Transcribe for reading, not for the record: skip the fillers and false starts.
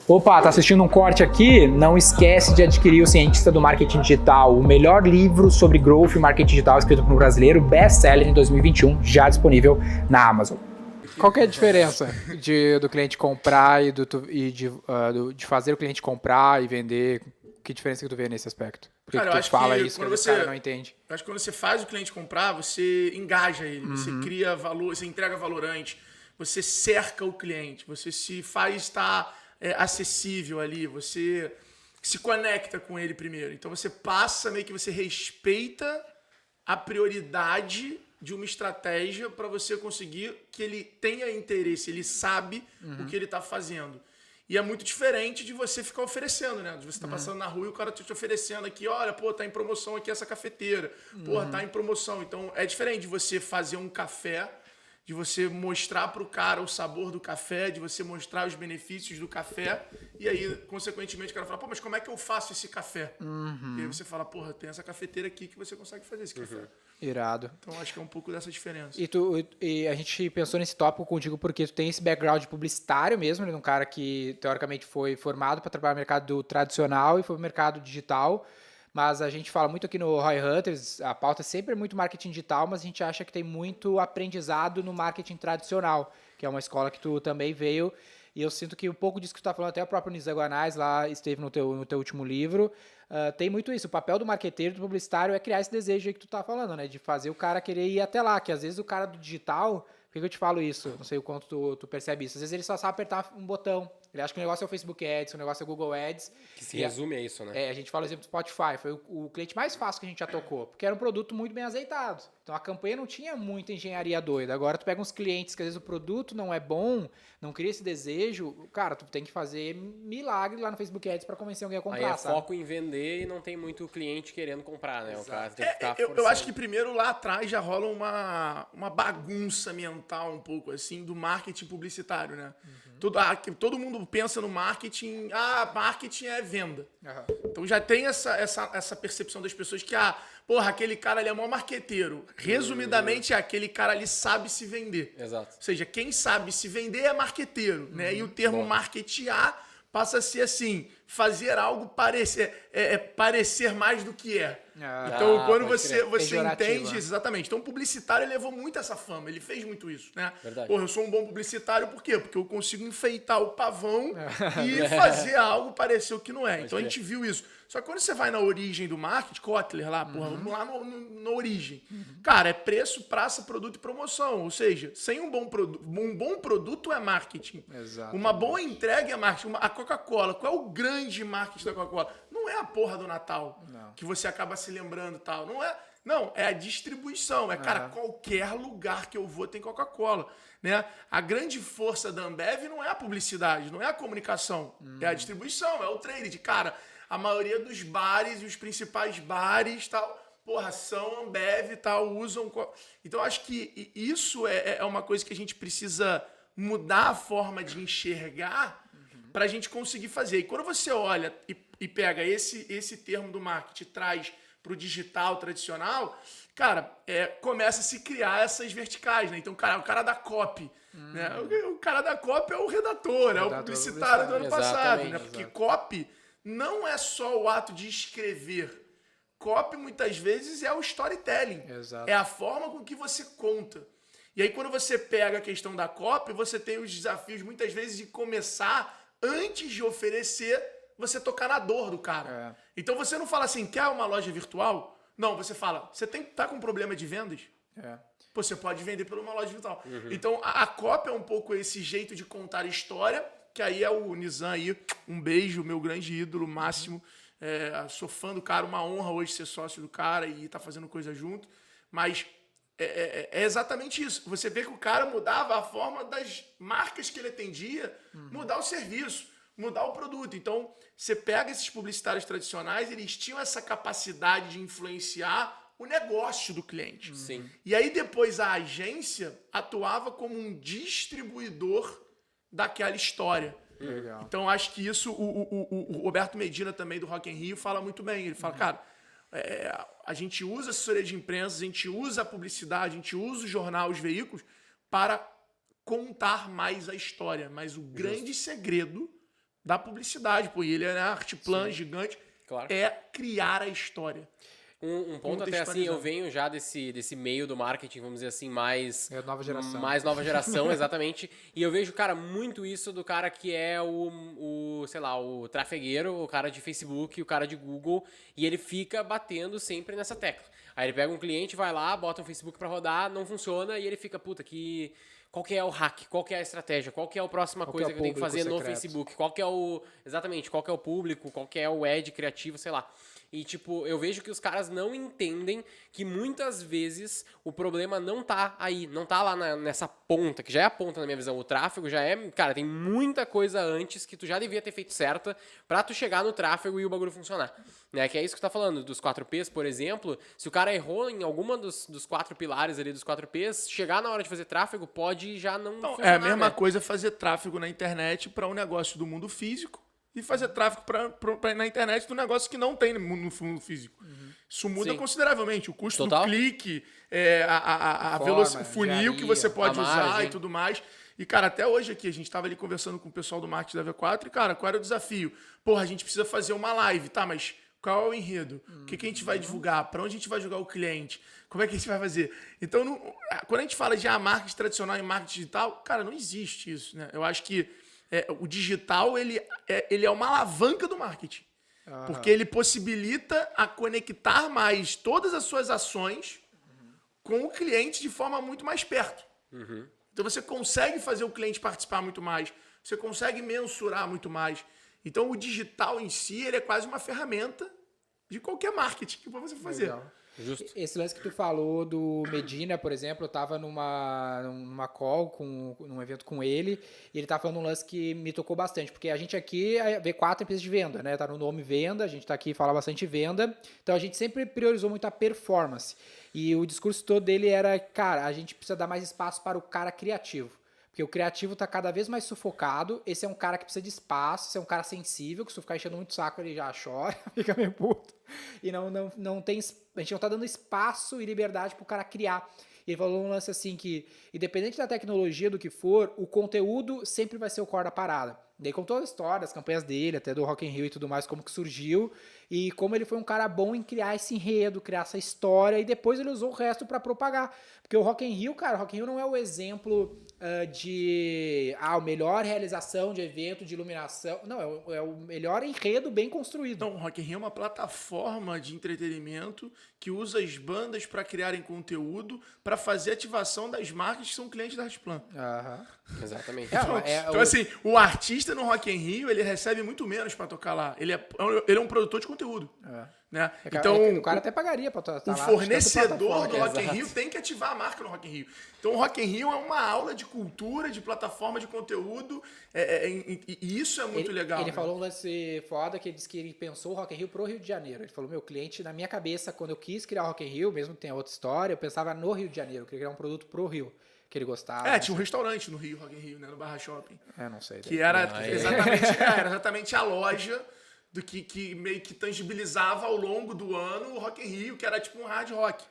Opa, tá assistindo um corte aqui? Não esquece de adquirir o Cientista do Marketing Digital, o melhor livro sobre growth e marketing digital escrito por um brasileiro, best-seller em 2021, já disponível na Amazon. Qual que é a diferença do cliente comprar e de fazer o cliente comprar e vender? Que diferença que tu vê nesse aspecto? Por que Cara, que eu tu acho fala que isso que quando o cara não entende? Eu acho que quando você faz o cliente comprar, você engaja ele, você cria valor, você entrega valor antes, você cerca o cliente, você se faz estar acessível ali, você se conecta com ele primeiro. Então você passa meio que você respeita a prioridade de uma estratégia para você conseguir que ele tenha interesse, ele sabe o que ele está fazendo. E é muito diferente de você ficar oferecendo, né? De você estar passando na rua e o cara te oferecendo aqui, olha, pô, tá em promoção aqui essa cafeteira. Pô, tá em promoção. Então, é diferente de você fazer um café, de você mostrar pro cara o sabor do café, de você mostrar os benefícios do café. E aí, consequentemente, o cara fala, pô, mas como é que eu faço esse café? E aí você fala, porra, tem essa cafeteira aqui que você consegue fazer esse café. Irado. Então, acho que é um pouco dessa diferença. E a gente pensou nesse tópico contigo porque tu tem esse background publicitário mesmo, né? Um cara que teoricamente foi formado para trabalhar no mercado tradicional e foi no mercado digital, mas a gente fala muito aqui no Roy Hunters, a pauta sempre é muito marketing digital, mas a gente acha que tem muito aprendizado no marketing tradicional, que é uma escola que tu também veio, e eu sinto que um pouco disso que tu tá falando, até o próprio Nizam Guanais lá esteve no teu último livro, tem muito isso. O papel do marqueteiro, do publicitário é criar esse desejo aí que tu tá falando, né? De fazer o cara querer ir até lá, que às vezes o cara do digital, por que eu te falo isso? Não sei o quanto tu percebe isso. Às vezes ele só sabe apertar um botão. Ele acha que o negócio é o Facebook Ads, o negócio é o Google Ads. Que se resume a isso, né? A gente fala o exemplo do Spotify, foi o cliente mais fácil que a gente já tocou, porque era um produto muito bem azeitado. Então a campanha não tinha muita engenharia doida. Agora tu pega uns clientes que às vezes o produto não é bom, não cria esse desejo, cara, tu tem que fazer milagre lá no Facebook Ads para convencer alguém a comprar. Aí é sabe? foco em vender e não tem muito cliente querendo comprar, né? Exato. O cara tem que ficar Eu forçando. acho que primeiro lá atrás já rola uma bagunça mental um pouco assim do marketing publicitário, né? Todo mundo pensa no marketing, marketing é venda. Então já tem essa percepção das pessoas que, porra, aquele cara ali é maior marqueteiro. Resumidamente, aquele cara ali sabe se vender. Exato. Ou seja, quem sabe se vender é marqueteiro, né? E o termo marketear passa a ser assim, fazer algo parecer mais do que é. Então, quando você entende, exatamente. Então, o publicitário ele levou muito essa fama, ele fez muito isso, né? Verdade. Porra, eu sou um bom publicitário, por quê? Porque eu consigo enfeitar o pavão e fazer algo parecer o que não é. Então, a gente viu isso. Só que quando você vai na origem do marketing, Kotler lá, porra, vamos lá na origem. Cara, é preço, praça, produto e promoção. Ou seja, sem um bom produto é marketing. Exato. Uma boa entrega é marketing. A Coca-Cola, qual é o grande marketing da Coca-Cola? Não é a porra do Natal, que você acaba se lembrando e tal. Não, é a distribuição. Cara, qualquer lugar que eu vou tem Coca-Cola. Né? A grande força da Ambev não é a publicidade, não é a comunicação. É a distribuição, é o trade. Cara, a maioria dos bares e os principais bares, tal, porra, são Ambev e tal, usam... Então, acho que isso é uma coisa que a gente precisa mudar a forma de enxergar para a gente conseguir fazer. E quando você olha e pega esse termo do marketing e traz para o digital tradicional, cara, começa a se criar essas verticais, né? Então, o cara da copy, né? O cara da copy é o redator, é o publicitário do ano passado, né? Porque copy não é só o ato de escrever. Copy, muitas vezes, é o storytelling. Exato. É a forma com que você conta. E aí, quando você pega a questão da copy, você tem os desafios, muitas vezes, de começar, antes de oferecer, você tocar na dor do cara. Então, você não fala assim, quer uma loja virtual? Não, você fala, você tá com problema de vendas? Pô, você pode vender por uma loja virtual. Então, a copy é um pouco esse jeito de contar história, que aí é o Nizam aí, um beijo, meu grande ídolo, máximo. Sou fã do cara, uma honra hoje ser sócio do cara e tá fazendo coisa junto. Mas é exatamente isso. Você vê que o cara mudava a forma das marcas que ele atendia, mudar o serviço, mudar o produto. Então, você pega esses publicitários tradicionais, eles tinham essa capacidade de influenciar o negócio do cliente. Sim. E aí, depois, a agência atuava como um distribuidor daquela história. Legal. Então, acho que isso, o Roberto Medina também, do Rock in Rio, fala muito bem. Ele fala, cara, a gente usa a assessoria de imprensa, a gente usa a publicidade, a gente usa o jornal, os veículos, para contar mais a história. Mas o grande segredo da publicidade, pô. E ele é artplan gigante. Claro. É criar a história. Um ponto até assim, eu venho já desse meio do marketing, vamos dizer assim, mais nova geração. Mais nova geração, exatamente. E eu vejo, cara, muito isso do cara que é sei lá, o trafegueiro, o cara de Facebook, o cara de Google, e ele fica batendo sempre nessa tecla. Aí ele pega um cliente, vai lá, bota um Facebook pra rodar, não funciona, e ele fica, puta, qual que é o hack? Qual que é a estratégia? Qual que é a próxima coisa que eu tenho que fazer no Facebook? Qual que é exatamente, qual que é o público? Qual que é o ad criativo, sei lá. E, tipo, eu vejo que os caras não entendem que muitas vezes o problema não tá aí, não tá lá nessa ponta, que já é a ponta na minha visão. O tráfego já é, cara, tem muita coisa antes que tu já devia ter feito certa pra tu chegar no tráfego e o bagulho funcionar. Né? Que é isso que tu tá falando, dos 4Ps, por exemplo, se o cara errou em alguma dos 4 pilares ali dos 4Ps, chegar na hora de fazer tráfego pode já não funcionar. É a mesma coisa fazer tráfego na internet para um negócio do mundo físico e fazer tráfego na internet do negócio que não tem no mundo físico. Isso muda consideravelmente. O custo do clique, o funil que você pode usar e tudo mais. E, cara, até hoje aqui, a gente tava ali conversando com o pessoal do marketing da V4 e, cara, qual era o desafio? Porra, a gente precisa fazer uma live, tá? Mas qual é o enredo? O que a gente vai divulgar? Para onde a gente vai jogar o cliente? Como é que a gente vai fazer? Então, quando a gente fala de marketing tradicional e marketing digital, cara, não existe isso, né? Eu acho que o digital, ele é uma alavanca do marketing. Porque ele possibilita a conectar mais todas as suas ações com o cliente de forma muito mais perto. Então você consegue fazer o cliente participar muito mais, você consegue mensurar muito mais. Então o digital em si, ele é quase uma ferramenta de qualquer marketing que você fazer. Legal. Justo. Esse lance que tu falou do Medina, por exemplo, eu tava numa call, num evento com ele, e ele tava falando um lance que me tocou bastante, porque a gente aqui é V4 empresa de venda, né? Tá no nome venda, a gente tá aqui e fala bastante venda, então a gente sempre priorizou muito a performance. E o discurso todo dele era, cara, a gente precisa dar mais espaço para o cara criativo. Porque o criativo tá cada vez mais sufocado. Esse é um cara que precisa de espaço, esse é um cara sensível, que se tu ficar enchendo muito saco, ele já chora, fica meio puto. E não tem, a gente não tá dando espaço e liberdade pro cara criar. E ele falou um lance assim que, independente da tecnologia, do que for, o conteúdo sempre vai ser o core da parada. Daí contou a história, as campanhas dele, até do Rock in Rio e tudo mais, como que surgiu, e como ele foi um cara bom em criar esse enredo, criar essa história, e depois ele usou o resto pra propagar. Porque o Rock in Rio, cara, o Rock in Rio não é o exemplo a melhor realização de evento, de iluminação. Não, é o melhor enredo bem construído. Então, o Rock in Rio é uma plataforma de entretenimento que usa as bandas para criarem conteúdo, para fazer ativação das marcas que são clientes da Artplan. Exatamente. Então, assim, o artista no Rock in Rio, ele recebe muito menos para tocar lá. Ele é um produtor de conteúdo. Né? Então, o cara até pagaria para estar lá. O fornecedor do Rock in Rio tem que ativar a marca no Rock in Rio. Então, o Rock in Rio é uma aula de cultura, de plataforma de conteúdo, e isso é muito legal. Ele falou um lance foda, que ele disse que ele pensou o Rock in Rio pro Rio de Janeiro. Ele falou, meu cliente, na minha cabeça, quando eu quis criar o Rock in Rio, mesmo que tenha outra história, eu pensava no Rio de Janeiro, eu queria criar um produto pro Rio, que ele gostava. Tinha um restaurante no Rio, Rock in Rio, né, no Barra Shopping. Não sei. Que era exatamente a loja do que meio que tangibilizava ao longo do ano o Rock in Rio, que era tipo um hard rock.